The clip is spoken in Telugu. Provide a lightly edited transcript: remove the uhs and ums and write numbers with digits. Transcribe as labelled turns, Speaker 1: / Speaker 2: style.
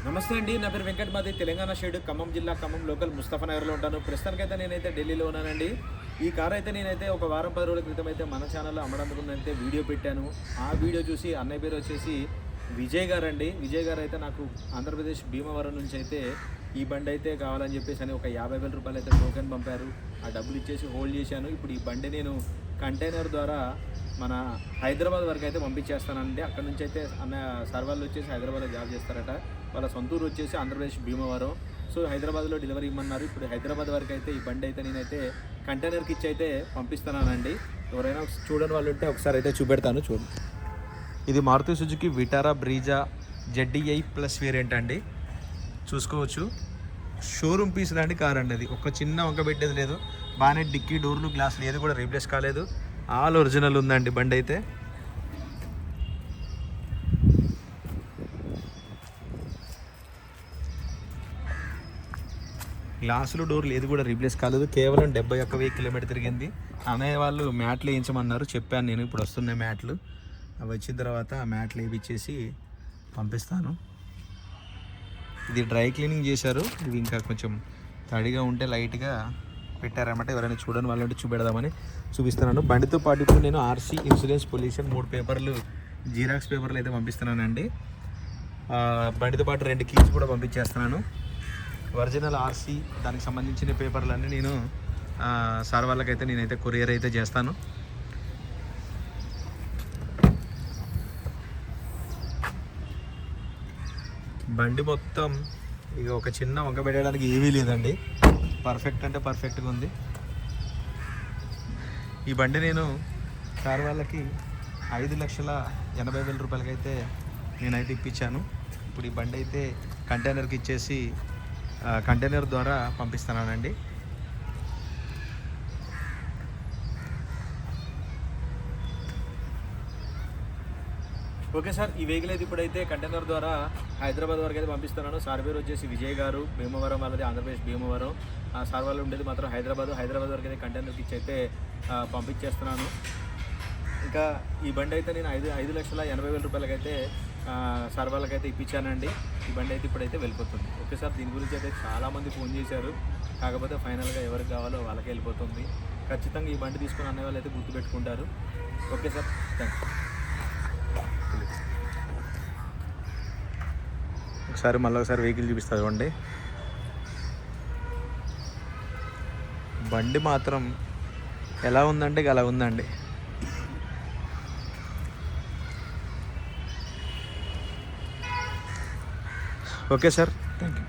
Speaker 1: నమస్తే అండి. నా పేరు వెంకట్. మాది తెలంగాణ షేడ్, ఖమ్మం జిల్లా, ఖమ్మం లోకల్, ముస్తఫానగర్లో ఉంటాను. ప్రస్తుతానికైతే నేనైతే ఢిల్లీలో ఉన్నానండి. ఈ కార్ అయితే నేనైతే ఒక వారం 10 రోజుల క్రితం అయితే మన ఛానల్లో అమ్మడానికి వీడియో పెట్టాను. ఆ వీడియో చూసి అన్నయ్య పేరు వచ్చేసి విజయ్ గారు అండి. విజయ్ గారు అయితే నాకు ఆంధ్రప్రదేశ్ భీమవరం నుంచి అయితే ఈ బండి అయితే కావాలని చెప్పేసి అని ఒక 50,000 రూపాయలు అయితే టోకెన్ పంపారు. ఆ డబ్బులు ఇచ్చేసి హోల్డ్ చేశాను. ఇప్పుడు ఈ బండి నేను కంటైనర్ ద్వారా మన హైదరాబాద్ వరకు అయితే పంపించేస్తానండి. అక్కడ నుంచి అయితే అన్న సార్ వాళ్ళు వచ్చేసి హైదరాబాద్లో జాబ్ చేస్తారట. వాళ్ళ సొంతూరు వచ్చేసి ఆంధ్రప్రదేశ్ భీమవరం. సో హైదరాబాద్లో డెలివరీ ఇమ్మన్నారు. ఇప్పుడు హైదరాబాద్ వరకు అయితే ఈ బండి అయితే నేనైతే కంటైనర్కి ఇచ్చి అయితే పంపిస్తున్నానండి. ఎవరైనా చూడని వాళ్ళు ఉంటే ఒకసారి అయితే చూపెడతాను, చూడండి. ఇది Maruti Suzuki Vitara Brezza ZDI plus variant అండి. చూసుకోవచ్చు, షోరూమ్ పీస్ లాంటి కార్ అండి. అది ఒక చిన్న వంక పెట్టేది లేదు. బాగానే డిక్కీ, డోర్లు, గ్లాసులు ఏది కూడా రీప్లేస్ కాలేదు. ఆల్ ఒరిజినల్ ఉందండి బండి అయితే. గ్లాసులు, డోర్లు ఏది కూడా రీప్లేస్ కాలేదు. కేవలం 71,000 కిలోమీటర్ తిరిగింది. అన్నయ్య వాళ్ళు మ్యాట్లు వేయించమన్నారు, చెప్పాను నేను. ఇప్పుడు వస్తున్నాయి మ్యాట్లు. అవి వచ్చిన తర్వాత ఆ మ్యాట్లు వేయించేసి పంపిస్తాను. ఇది డ్రై క్లీనింగ్ చేశారు. ఇవి ఇంకా కొంచెం తడిగా ఉంటే లైట్గా పెట్టారన్నమాట. ఎవరైనా చూడని వాళ్ళంటే చూపెడదామని చూపిస్తున్నాను. బండితో పాటు ఇప్పుడు నేను RC, ఇన్సూరెన్స్, పొల్యూషన్ 3 పేపర్లు, జీరాక్స్ పేపర్లు అయితే పంపిస్తున్నానండి. బండితో పాటు 2 కీస్ కూడా పంపించేస్తున్నాను. ఒరిజినల్ RC, దానికి సంబంధించిన పేపర్లన్నీ నేను సార్ వాళ్ళకైతే నేనైతే కొరియర్ అయితే చేస్తాను. బండి మొత్తం ఇక ఒక చిన్న వంక పెట్టడానికి ఏమీ లేదండి. పర్ఫెక్ట్ అంటే పర్ఫెక్ట్గా ఉంది. ఈ బండి నేను సార్ వాళ్ళకి 5,80,000 రూపాయలకి అయితే నేనైతే ఇప్పించాను. ఇప్పుడు ఈ బండి అయితే కంటైనర్కి ఇచ్చేసి కంటైనర్ ద్వారా పంపిస్తున్నానండి. ఓకే సార్, ఈ వెహికల్ అయితే ఇప్పుడైతే కంటైనర్ ద్వారా హైదరాబాద్ వరకు అయితే పంపిస్తున్నాను. సార్ పేరు వచ్చేసి విజయ్ గారు, భీమవరం వాళ్ళది, ఆంధ్రప్రదేశ్ భీమవరం. సార్ వాళ్ళు ఉండేది మాత్రం హైదరాబాద్ వరకు అయితే కంటైనర్కి ఇచ్చి అయితే పంపించేస్తున్నాను. ఇంకా ఈ బండి అయితే నేను 5,80,000 రూపాయలకి అయితే సార్ వాళ్ళకైతే ఇప్పించానండి. ఈ బండి అయితే ఇప్పుడైతే వెళ్ళిపోతుంది. ఓకే సార్, దీని గురించి అయితే చాలామంది ఫోన్ చేశారు. కాకపోతే ఫైనల్గా ఎవరికి కావాలో వాళ్ళకే వెళ్ళిపోతుంది. ఖచ్చితంగా ఈ బండి తీసుకుని అనే వాళ్ళు అయితే గుర్తుపెట్టుకుంటారు. Okay sir, thanks. ఒకసారి మళ్ళీ వెహికల్ చూపిస్తుంది చూడండి. బండి మాత్రం ఎలా ఉందంటే ఇక అలా ఉందండి. Okay sir, thank you.